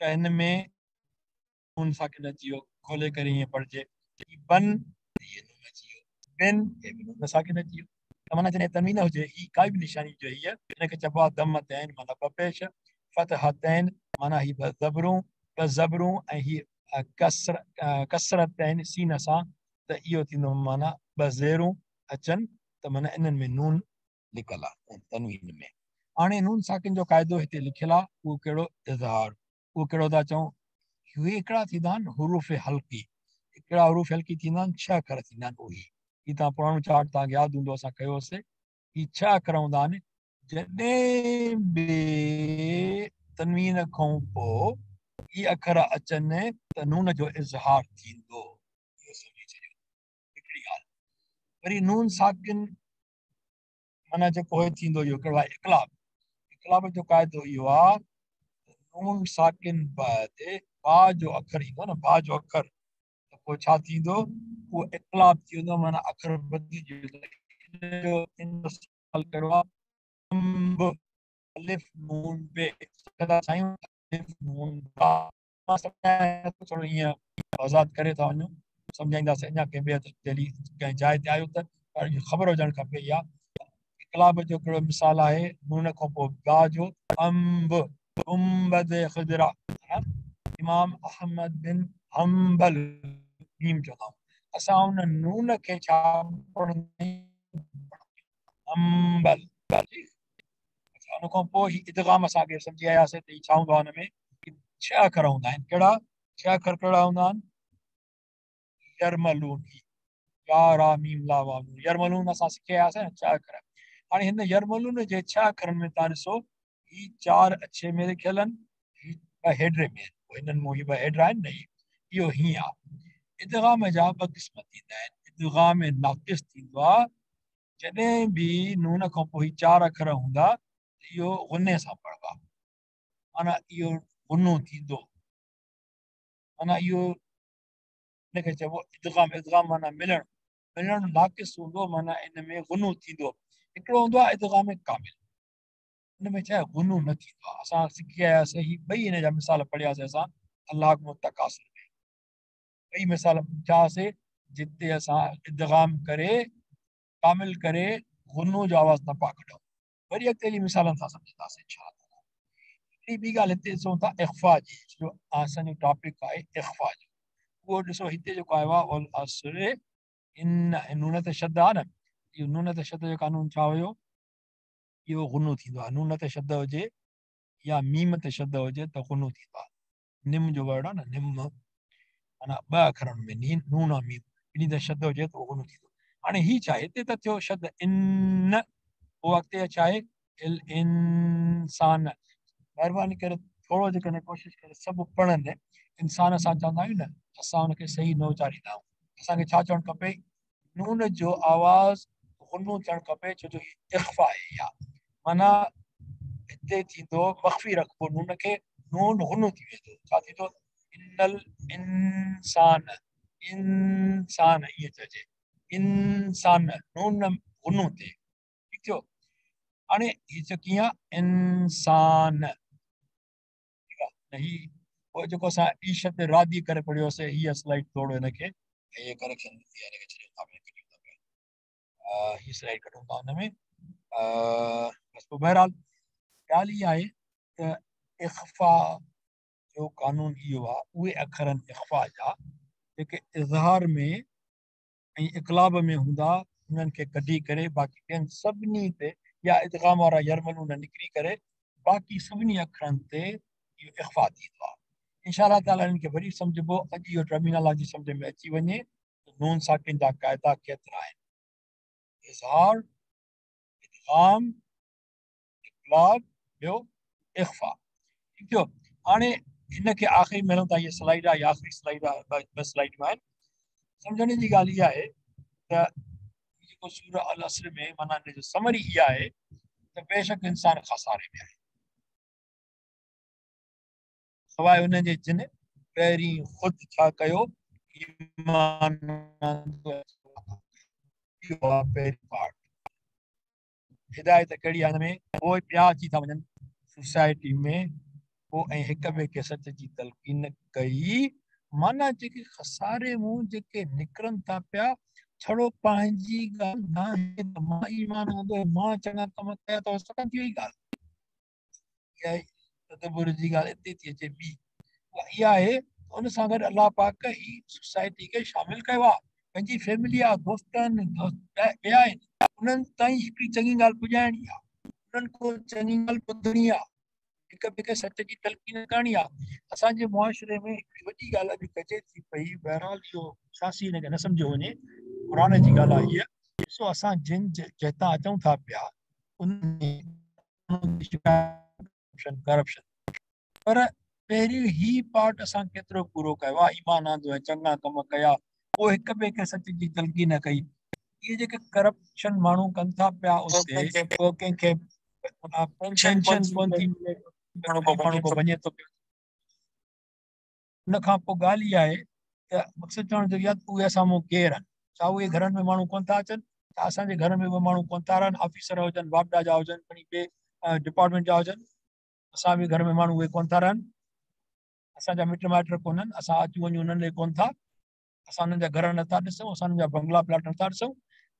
त हिन में नून साकिन अची वियो खोले करे ईअं पढ़िजे बन इहे नून अची वियो बिन हे बि नून साकिन अची वियो त माना जॾहिं तनवीन हुजे ही काई बि निशानी जो हीअ हिनखे चइबो आहे दम तैन माना ॿ पेश फ़तहतैन माना ही ॿ ज़बरूं ऐं ही कसरतैन सीन सां त इहो थींदो माना ॿ ज़ेरूं अचनि त माना इन्हनि में नून लिखियलु आहे तनवीन में हाणे नून साकिन जो क़ाइदो हिते लिखियलु आहे उहो कहिड़ो इज़हार उहो कहिड़ो था चऊं उहे हिकिड़ा थींदा आहिनि हुरूफ़ हल्की हिकिड़ा हुरूफ़ हल्की थींदा आहिनि 6 अखर थींदा आहिनि उहे ही तव्हां पुराणो चार्ट तव्हांखे यादि हूंदो असां कयोसीं ही 6 अखर हूंदा आहिनि जॾहिं बि तनवीन खां पोइ ही अखर अचनि त नून जो इज़हार थींदो इहो सम्झी छॾियो हिकिड़ी ॻाल्हि वरी नून साकिन माना जेको थींदो इहो कहिड़ो आहे इक़लाब जो क़ाइदो इहो आहे नून साकिन बैदि बा जो अखर ईंदो न बा जो अखर त पोइ छा थींदो उहो इक़लाब थी वेंदो माना अखर बदिलिजी वेंदो कहिड़ो आहे अम्ब अलिफ नून बे साईं अलिफ नून बा थोरो ईअं आज़ादु करे था वञूं सम्झाईंदासीं अञा कंहिं ॿिए दिल्ली कंहिं जाइ ते आहियो त पर इहो ख़बर हुजणु खपे इहा इक़लाब जो कहिड़ो मिसाल आहे नून खां पोइ बा जो अम्ब गुंबद ख़ुदरा इमाम अहमद बिन हम्बल नीम चवंदा आहियूं असां उन नून खे छा पढ़ंदा अम्बल उन खां पोइ ही इदगाम असांखे सम्झी आयासीं त ही छा हूंदो आहे हुन में 6 अखर हूंदा आहिनि कहिड़ा 6 अखर कहिड़ा हूंदा आहिनि यरमलून या रा मीम ला वाव नून यरमलून असां सिखी आयासीं न 6 अखर हाणे हिन यरमलून जे 6 अखरनि में तव्हां ॾिसो ही 4 अच्छे में लिखियल आहिनि ही 2 हेडरे में आहिनि हिननि मूं ही 2 हेडरा आहिनि न इहो हीअं आहे इदगाम जा 2 क़िस्म थींदा आहिनि इदगाम नाक़िस थींदो आहे जॾहिं बि नून खां पोइ ही 4 अखर हूंदा इहो गुने सां पढ़बा माना इहो गुनो थींदो माना इहो हिनखे चइबो इदगाम माना मिलणु नाक़िस हूंदो माना इन में गुनो थींदो हिकिड़ो हूंदो आहे इदगाम कामिल हिन में छा आहे गुनो न थींदो आहे असां सिखी आयासीं ही ॿई हिन जा मिसाल पढ़ियासीं असां अलाह मुतकासिर में ॿई मिसाल पुछासीं जिते असां इदगाम करे कामिल करे गुनो जो आवाज़ न पा कढूं वरी अॻिते जी मिसालनि सां सम्झंदासीं छा ॿी ॻाल्हि हिते ॾिसूं था इख़्फ़ा जी जो असांजो टॉपिक आहे इख़्फ़ा जो उहो ॾिसो हिते जेको आयो आहे उल असर इन नून ते शब्द आहे न इहो नून ते शब्द जो कानून छा हुयो इहो गुनो थींदो आहे नून ते शब्द हुजे या मीम ते शब्द हुजे त गुनो थींदो आहे निम जो वर्ड आहे न निम माना 2 अखरनि में नून ऐं मीम ॿिन्ही ते शब्द हुजे त उहो गुनो थींदो हाणे ही छा आहे हिते त थियो शब्द इन पोइ अॻिते छा आहे इल इंसान महिरबानी करे थोरो जेकॾहिं कोशिशि करे सभु पढ़नि इंसान असां चवंदा आहियूं न असां हुनखे सही न उचारींदा आहियूं असांखे छा चवणु खपे नून जो आवाज़ गुनो थियणु खपे छो जो इख़्फ़ा आहे इहा माना हिते थींदो मख़फ़ी रखबो नून खे नून गुनो थी वेंदो छा थींदो इनल इंसान इंसान ईअं चइजे इंसान नून गुनो थिए ठीकु थियो हाणे हीअ चयो कीअं इंसान ठीकु आहे ही पोइ जेको असां ईशत रादी करे पढ़ियोसीं हीअ स्लाइड थोरो हिनखे इहे करेक्शन हिनखे छॾियूं था हीअ स्लाइड कढूं था हुन में बसि पोइ बहरहाल ॻाल्हि इहा आहे त इख़्फ़ा जो कानून इहो आहे उहे अखर आहिनि इख़्फ़ा जा जेके इज़हार में ऐं इक़लाब में हूंदा उन्हनि खे कढी करे बाक़ी ॿियनि सभिनी ते या इदगाम वारा यरमलून निकिरी करे बाक़ी सभिनी अखरनि ते इहो इख़्फ़ा थींदो आहे इंशा ताला हिननि खे वरी सम्झिबो अॼु इहो टर्मिनोलॉजी सम्झ में अची वञे त नून साकिन जा क़ाइदा केतिरा आहिनि इज़हार इदगाम इक़लाब ॿियो इख़्फ़ा ठीकु थियो हाणे हिनखे आख़िरी में हलूं था इहा स्लाइड आहे या आख़िरी स्लाइड आहे 2 स्लाइड में आहिनि सम्झण जी ॻाल्हि इहा आहे त जेको सूर अल असर में माना हिन जो समरी इहा आहे त बेशक इंसान खसारे में आहे सवाइ हुन जे जिन पहिरीं ख़ुदि छा कयो ईमान पहिरीं पार्ट हिदायत कहिड़ी आहे हिन में पोइ ॿिया अची था वञनि सोसाइटी में पोइ ऐं हिक ॿिए खे सच जी तलक़ीन कई माना जेके खसारे मूं जेके निकिरनि था पिया छड़ो पंहिंजी ॻाल्हि न आहे त मां ईमान हूंदो मां चङा कम कया त सफ़ा थी वई ॻाल्हि इहा तदबुर जी ॻाल्हि हिते थी अचे ॿी इहा आहे उन सां गॾु अलाह पाक ही सोसाइटी खे शामिल कयो आहे पंहिंजी फैमिली आहे दोस्तनि ॿिया आहिनि उन्हनि ताईं हिकिड़ी चङी ॻाल्हि पुॼाइणी आहे उन्हनि को चङी ॻाल्हि ॿुधणी आहे हिक ॿिए खे सच जी तलक़ीन करणी आहे असांजे मुआशिरे में हिकिड़ी वॾी ॻाल्हि अॼु कजे थी पई बहरहाल इहो सासी हिनखे न सम्झो वञे क़ुरान जी ॻाल्हि आहे इहा ॾिसो असां जिन जितां अचूं था पिया उन करप्शन पर पहिरियों ही पार्ट असां केतिरो पूरो कयो आहे ईमान आंदो ऐं चङा कम कया पोइ हिक ॿिए खे सच जी तलक़ीन कई इहे जेके करप्शन माण्हू कनि था पिया उते पोइ कंहिंखे पेंशन कोन थी मिले माण्हू को वञे थो पियो उन खां पोइ ॻाल्हि इहा आहे त मक़सदु चवण जो इहा उहे असां मूं केरु आहिनि छा उहे घरनि में माण्हू कोन था अचनि त असांजे घर में उहे माण्हू कोन था रहनि ऑफिसर हुजनि बापडा जा हुजनि खणी ॿिए डिपार्टमेंट जा हुजनि असां बि घर में माण्हू उहे कोन था रहनि असांजा मिट माइट कोन्हनि असां अचूं वञूं उन्हनि ॾे कोन था असां उन्हनि जा घर नथा ॾिसूं असां उन्हनि जा बंगला प्लाट नथा ॾिसूं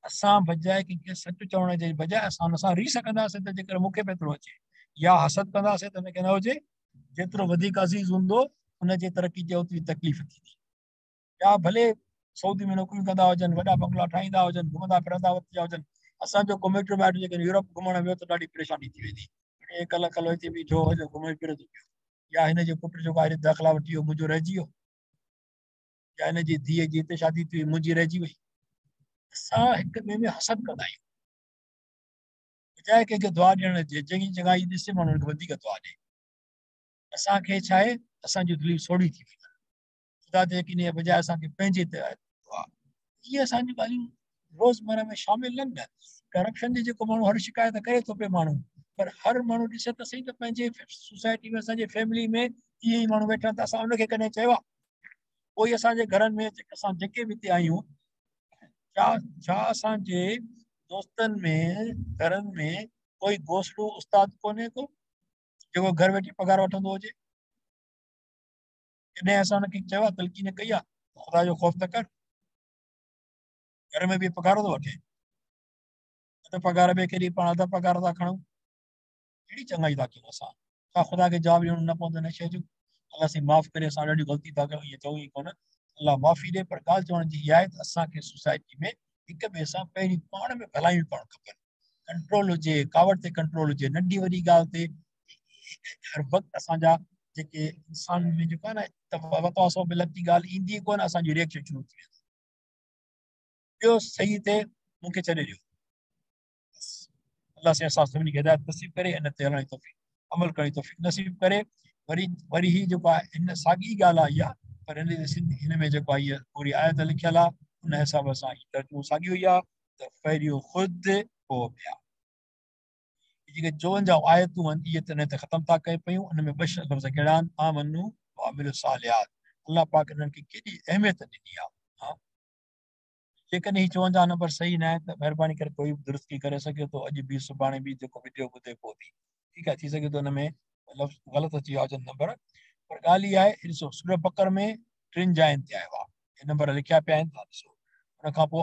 असां बजाए कंहिंखे सच चवण जे बजाए असां हुन सां रीस कंदासीं त जेकर मूंखे पेतिरो अचे या हसद कंदासीं त हिनखे न हुजे जेतिरो वधीक अज़ीज़ हूंदो हुनजे तरक़ी जे ओतिरी तकलीफ़ थींदी या भले सऊदी में नौकरियूं कंदा हुजनि वॾा बंगला ठाहींदा हुजनि घुमंदा फिरंदा वरिता हुजनि असांजो को मिट माइट जेके यूरोप घुमण वियो त ॾाढी परेशानी थी वेंदी कल्ह कल्ह हिते बीठो हुजे घुमे फिरे थो पियो या हिनजे पुट जो ॿाहिरि दाख़िला वठी वियो मुंहिंजो रहिजी वियो या हिनजी धीअ जी हिते शादी थी वई मुंहिंजी रहिजी वई असां हिक ॿिए में हसद कंदा आहियूं बजाए कंहिंखे दुआ ॾियण जे चङी जॻह ॾिसे माण्हू वधीक दुआ ॾे असांखे छा आहे असांजी दिलियूं सोढ़ी थी वई ख़ुदा ते यकीन जे बजाए असांखे पंहिंजे ते दुआ इहे असांजूं ॻाल्हियूं रोज़मर्रा में शामिल आहिनि न करप्शन जी जेको माण्हू हर शिकायत करे थो पियो माण्हू पर हर माण्हू ॾिसे त सही त पंहिंजे सोसाइटी में असांजे फैमिली में इहे ई माण्हू वेठा त असां उनखे कॾहिं चयो आहे कोई असांजे घरनि में असां जेके बि हिते आहियूं छा असांजे दोस्तनि में घरनि में कोई घोसड़ो उस्ताद कोन्हे को जेको घर वेठी पघार वठंदो हुजे कॾहिं असां हुनखे चयो आहे तलक़ीन कई आहे ख़ुदा जो ख़ौफ़ त कर घर में बि पघार थो वठे अधु पघार ॿिए केॾी पाण अधु पघार था खणूं कहिड़ी चङाई था कयूं असां छा ख़ुदा खे जवाबु ॾियणो न पवंदो हिन शइ जो अलाह साईं माफ़ करे असां ॾाढी ग़लती था कयूं इहे चऊं ई कोन अलाह माफ़ी ॾे पर ॻाल्हि चवण जी इहा आहे त असांखे सोसाइटी में हिक ॿिए सां पहिरीं पाण में भलायूं करणु खपनि कंट्रोल हुजे कावड़ ते कंट्रोल हुजे नंढी वॾी ॻाल्हि ते हर वक़्तु असांजा जेके इंसान में जेको आहे न वतवासो मिलंदी ॻाल्हि ईंदी कोन असांजी रिएक्शन शुरू थी वेंदी ॿियो सही ते मूंखे छॾे ॾियो अलाह साईं असां सभिनी खे हिदायत नसीब करे हिन ते हलण जी तौफ़ीक़ अमल करण जी तौफ़ीक़ नसीब करे वरी ही जेको आहे हिन साॻी ॻाल्हि आहे इहा पर हिन में जेको आहे इहा पूरी आयत लिखियल आहे उन हिसाब सां तर्जुमो साॻी हुई आहे त पहिरियों ख़ुदि पोइ ॿिया जेके 52 आयतूं आहिनि इहे त हिन ते ख़तमु था कनि पियूं उन में 2 लफ़्ज़ कहिड़ा आहिनि आमनू व अमिलु सालिहात अलाह पाक हिननि खे केॾी अहमियत ॾिनी आहे जेकॾहिं 52 नंबर सही न आहे त महिरबानी करे कोई बि दुरुस्ती करे सघे थो अॼु बि सुभाणे बि जेको वीडियो ॿुधे पोइ बि ठीकु आहे थी सघे थो हिन में लफ़्ज़ ग़लति अची विया हुजनि नंबर पर ॻाल्हि इहा आहे ॾिसो सूरह बक़र में 3 जाइनि ते आयो आहे हे नंबर लिखिया पिया आहिनि तव्हां ॾिसो हुन खां पोइ